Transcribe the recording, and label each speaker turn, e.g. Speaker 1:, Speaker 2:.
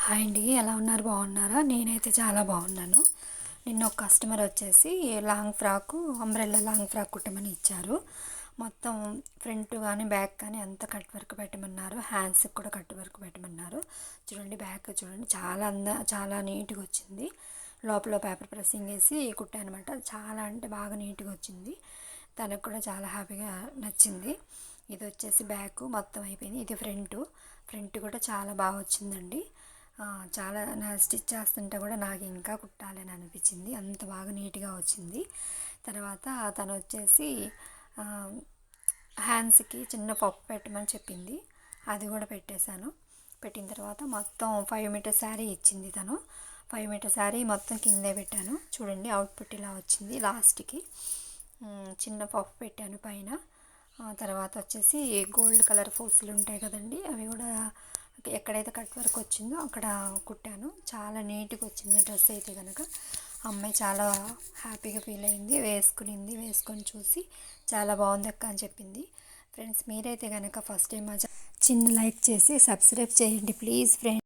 Speaker 1: Hi అండి, ఎలా ఉన్నారు? బాగున్నారా? నేనైతే చాలా బాగున్నాను. నిన్న ఒక కస్టమర్ వచ్చేసి long frock, umbrella long frock కుట్టమని ఇచ్చారు. మొత్తం ఫ్రంట్ కానీ బ్యాక్ కానీ అంతా కట్ వర్క్ పెట్టమన్నారు. హ్యాండ్స్కి కూడా కట్ వర్క్ పెట్టమన్నారు. చూడండి, బ్యాక్ చూడండి, చాలా నీట్గా వచ్చింది. లోపల పేపర్ ప్రెస్సింగ్ వేసి కుట్టాను అనమాట. చాలా అంటే బాగా నీట్గా వచ్చింది. తనకు కూడా చాలా హ్యాపీగా నచ్చింది. ఇది వచ్చేసి బ్యాక్ మొత్తం అయిపోయింది. ఇది ఫ్రంట్ కూడా చాలా బాగా వచ్చిందండి. చాలా నా స్టిచ్ చేస్తుంటే కూడా నాకు ఇంకా కుట్టాలని అనిపించింది, అంత బాగా నీట్గా వచ్చింది. తర్వాత తను వచ్చేసి హ్యాండ్స్కి చిన్న పప్పు పెట్టమని చెప్పింది. అది కూడా పెట్టేశాను. పెట్టిన తర్వాత మొత్తం 5 మీటర్ శారీ ఇచ్చింది తను. 5 మీటర్ శారీ మొత్తం కిందే పెట్టాను. చూడండి, అవుట్పుట్ ఇలా వచ్చింది. లాస్ట్కి చిన్న పప్పు పెట్టాను పైన. తర్వాత వచ్చేసి గోల్డ్ కలర్ ఫోల్స్లు ఉంటాయి కదండి, అవి కూడా ఎక్కడైతే కట్ వర్క్ వచ్చిందో అక్కడ కుట్టాను. చాలా నీట్గా వచ్చింది డ్రెస్ అయితే కనుక. అమ్మాయి చాలా హ్యాపీగా ఫీల్ అయింది. వేసుకొని చూసి చాలా బాగుంది అక్క అని చెప్పింది. ఫ్రెండ్స్, మీరైతే కనుక ఫస్ట్ టైం చిన్న లైక్ చేసి సబ్స్క్రైబ్ చేయండి ప్లీజ్ ఫ్రెండ్స్.